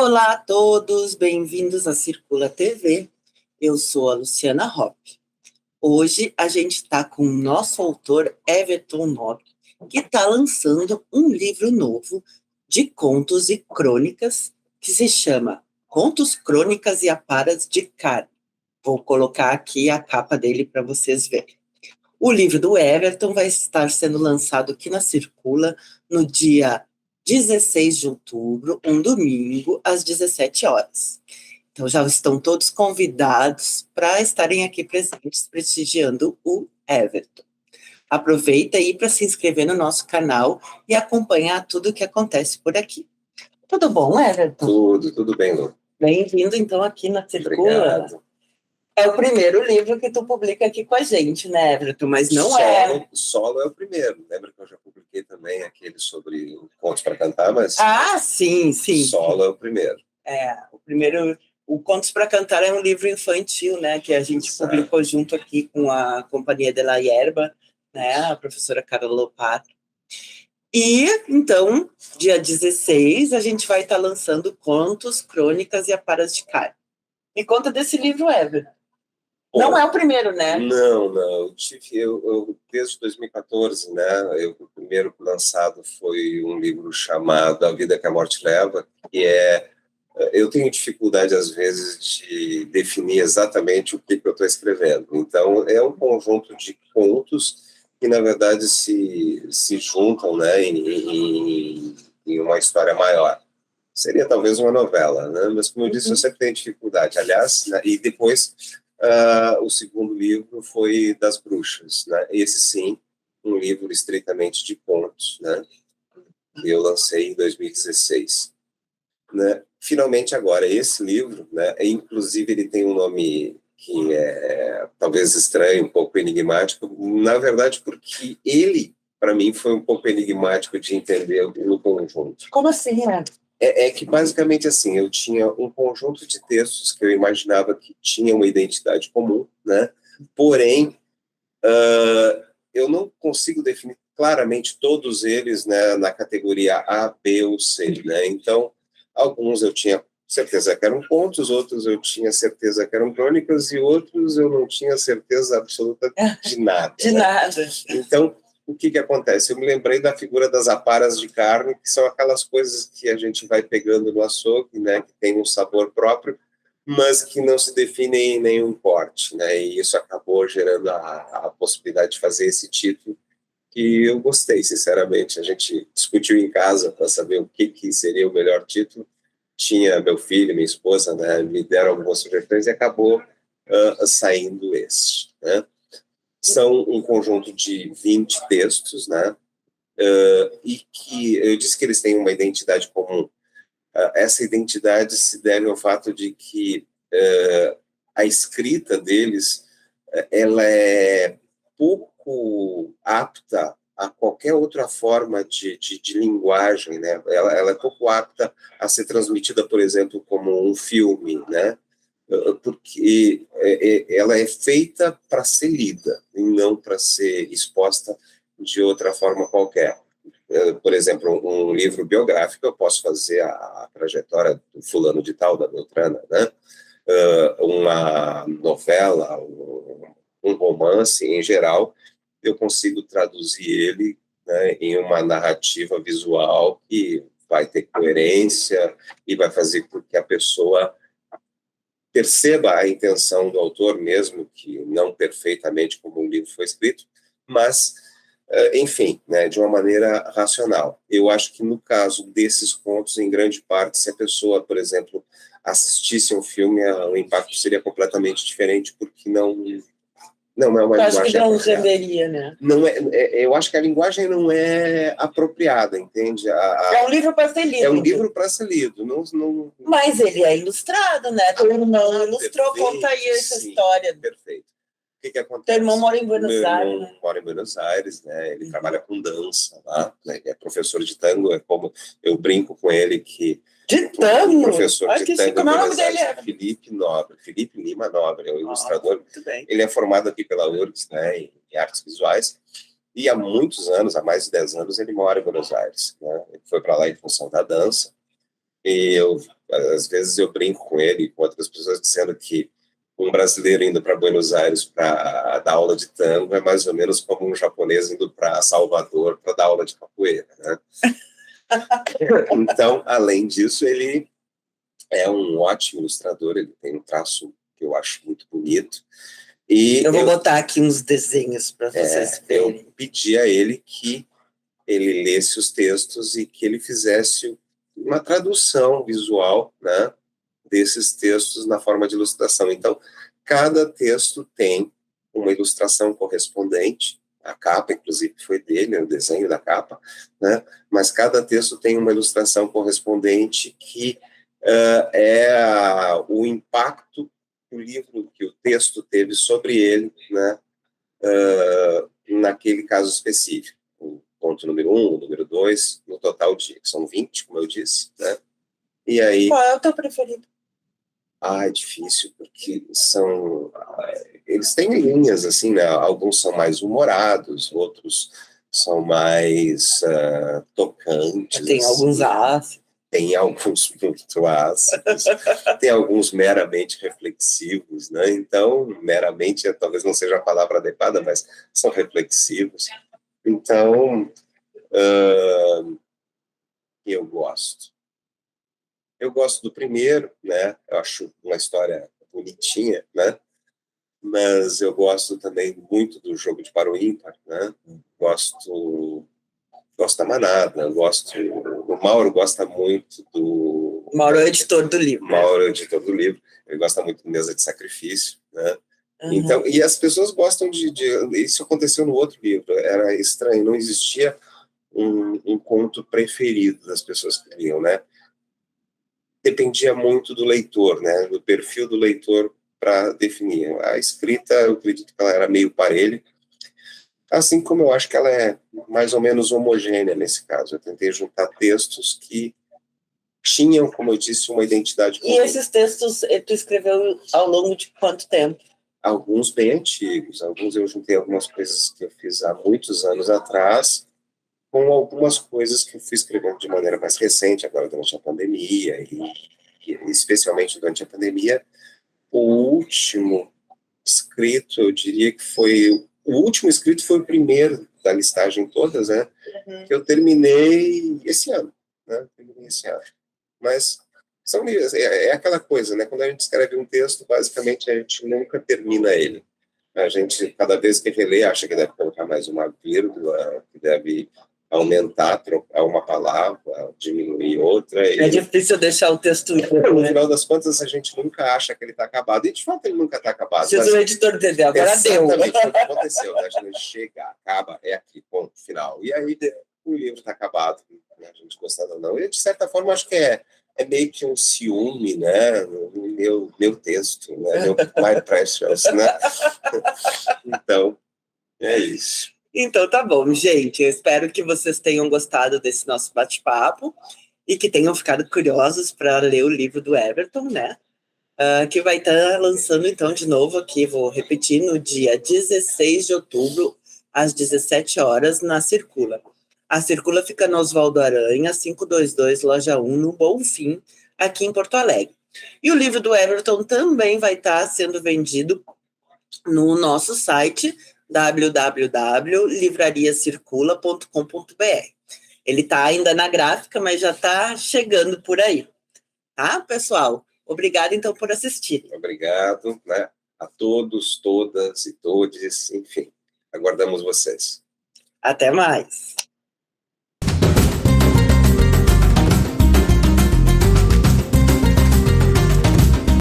Olá a todos, bem-vindos à Circula TV. Eu sou a Luciana Hoppe. Hoje a gente está com o nosso autor Everton Nobre, que está lançando um livro novo de contos e crônicas que se chama Contos, Crônicas e Aparas de Carne. Vou colocar aqui a capa dele para vocês verem. O livro do Everton vai estar sendo lançado aqui na Circula no dia 16 de outubro, um domingo, às 17 horas. Então, já estão todos convidados para estarem aqui presentes, prestigiando o Everton. Aproveita aí para se inscrever no nosso canal e acompanhar tudo o que acontece por aqui. Tudo bom, Everton? Tudo bem, Lu. Bem-vindo, então, aqui na Circula. Obrigado. É o primeiro livro que tu publica aqui com a gente, né, Everton? Mas não Solo é o primeiro. Lembra que eu já publiquei também aquele sobre Contos para Cantar, mas... Ah, sim. Solo é o primeiro. O primeiro... O Contos para Cantar é um livro infantil, né, que a gente publicou junto aqui com a Companhia de la Hierba, né, a professora Carla Lopato. E, então, dia 16, a gente vai estar lançando Contos, Crônicas e Aparas de Carne. Me conta desse livro, Everton. Não é o primeiro, né? Não. Eu desde 2014, né? O primeiro lançado foi um livro chamado A Vida que a Morte Leva, que eu tenho dificuldade, às vezes, de definir exatamente o que eu estou escrevendo. Então, é um conjunto de contos que, na verdade, se juntam, né, em uma história maior. Seria talvez uma novela, né? Mas, como eu disse, eu sempre tenho dificuldade. Aliás, né, e depois... o segundo livro foi Das Bruxas, né? Esse sim, um livro estritamente de contos, né? Eu lancei em 2016, né? Finalmente agora esse livro, né? Inclusive ele tem um nome que é talvez estranho, um pouco enigmático, na verdade porque ele para mim foi um pouco enigmático de entender no conjunto. Como assim, né? É que, basicamente, assim, eu tinha um conjunto de textos que eu imaginava que tinham uma identidade comum, né? Porém, eu não consigo definir claramente todos eles, né, na categoria A, B ou C, né? Então, alguns eu tinha certeza que eram contos, outros eu tinha certeza que eram crônicas e outros eu não tinha certeza absoluta de nada. De nada. Então, o que acontece? Eu me lembrei da figura das aparas de carne, que são aquelas coisas que a gente vai pegando no açougue, né, que tem um sabor próprio, mas que não se definem em nenhum corte, né, e isso acabou gerando a possibilidade de fazer esse título, que eu gostei, sinceramente. A gente discutiu em casa para saber o que seria o melhor título. Tinha meu filho, minha esposa, né, me deram algumas sugestões e acabou saindo esse, né. São um conjunto de 20 textos, né? E que eu disse que eles têm uma identidade comum. Essa identidade se deve ao fato de que a escrita deles ela é pouco apta a qualquer outra forma de linguagem, né? Ela é pouco apta a ser transmitida, por exemplo, como um filme, né? Porque ela é feita para ser lida e não para ser exposta de outra forma qualquer. Por exemplo, um livro biográfico, eu posso fazer a trajetória do fulano de tal, da Beltrana, né? Uma novela, um romance, em geral, eu consigo traduzir ele, né, em uma narrativa visual que vai ter coerência e vai fazer com que a pessoa perceba a intenção do autor, mesmo que não perfeitamente como o livro foi escrito, mas, enfim, né, de uma maneira racional. Eu acho que no caso desses contos, em grande parte, se a pessoa, por exemplo, assistisse um filme, o impacto seria completamente diferente, porque não é uma linguagem acho que não apropriada. renderia, né? Eu acho que a linguagem não é apropriada, entende? É um livro para ser lido. É um livro para ser lido. Não... Mas ele é ilustrado, né? Teu irmão ilustrou, perfeito, conta aí essa sim, história. Perfeito. O que acontece? Teu irmão mora em Buenos Aires. Meu irmão mora em Buenos Aires, né? Ele trabalha com dança lá, né? Ele é professor de tango, é como eu brinco com ele que de tango? Professor de tango como é o nome dele? Felipe Nobre, Felipe Lima Nobre, é o ilustrador. Muito bem. Ele é formado aqui pela URGS, né, em artes visuais, e há muitos anos, há mais de 10 anos, ele mora em Buenos Aires, né? Ele foi para lá em função da dança, E às vezes eu brinco com ele, com outras pessoas, dizendo que um brasileiro indo para Buenos Aires para dar aula de tango é mais ou menos como um japonês indo para Salvador para dar aula de capoeira, né? Então, além disso, ele é um ótimo ilustrador, ele tem um traço que eu acho muito bonito. E eu vou botar aqui uns desenhos para vocês verem. Eu pedi a ele que ele lesse os textos e que ele fizesse uma tradução visual, né, desses textos na forma de ilustração. Então, cada texto tem uma ilustração correspondente, a capa, inclusive, foi dele, o desenho da capa, né, mas cada texto tem uma ilustração correspondente que o impacto que o livro, que o texto teve sobre ele, né, naquele caso específico. O ponto número 1, o número 2, no total de, são 20, como eu disse, né? E aí... Qual é o teu preferido? É difícil, porque eles têm linhas, assim, né? Alguns são mais humorados, outros são mais tocantes. Tem alguns ácidos. Tem alguns muito ácidos, tem alguns meramente reflexivos, né? Então, meramente talvez não seja a palavra adequada, mas são reflexivos. Então, eu gosto. Eu gosto do primeiro, né? Eu acho uma história bonitinha, né? Mas eu gosto também muito do Jogo de Par ou Ímpar, né? Gosto da Manada, o Mauro gosta muito do... O Mauro é o editor do livro. Mauro é o editor do livro, ele gosta muito de Mesa de Sacrifício, né? Então, e as pessoas gostam isso aconteceu no outro livro, era estranho, não existia um conto preferido das pessoas que liam, né? Dependia muito do leitor, né? Do perfil do leitor para definir. A escrita, eu acredito que ela era meio parelha, assim como eu acho que ela é mais ou menos homogênea nesse caso. Eu tentei juntar textos que tinham, como eu disse, uma identidade comum. E esses textos tu escreveu ao longo de quanto tempo? Alguns bem antigos, alguns eu juntei algumas coisas que eu fiz há muitos anos atrás, com algumas coisas que eu fui escrevendo de maneira mais recente, agora durante a pandemia, e especialmente durante a pandemia. O último escrito, eu diria que o último escrito foi o primeiro da listagem todas, né? Que eu terminei esse ano, né? Mas é aquela coisa, né? Quando a gente escreve um texto, basicamente a gente nunca termina ele. A gente, cada vez que relê, acha que deve colocar mais uma vírgula, que deve aumentar, trocar uma palavra, diminuir outra. É difícil deixar o texto... No final das contas, a gente nunca acha que ele está acabado. E, de fato, ele nunca está acabado. Jesus, o editor entendeu, agora deu. Exatamente o que aconteceu. Né? A gente chega, acaba, é aqui, ponto, final. E aí o livro está acabado, né? A gente gostando ou não. E, de certa forma, acho que é meio que um ciúme, né? Meu texto, né? Meu My Precious, né? Então, é isso. Então tá bom, gente. Eu espero que vocês tenham gostado desse nosso bate-papo e que tenham ficado curiosos para ler o livro do Everton, né? Que vai estar lançando, então, de novo aqui, vou repetir, no dia 16 de outubro, às 17 horas, na Circula. A Circula fica no Oswaldo Aranha, 522, Loja 1, no Bonfim, aqui em Porto Alegre. E o livro do Everton também vai estar sendo vendido no nosso site, www.livrariacircula.com.br. Ele está ainda na gráfica, mas já está chegando por aí. Tá, pessoal? Obrigado, então, por assistir. Obrigado, né, a todos, todas e todes, enfim. Aguardamos vocês. Até mais.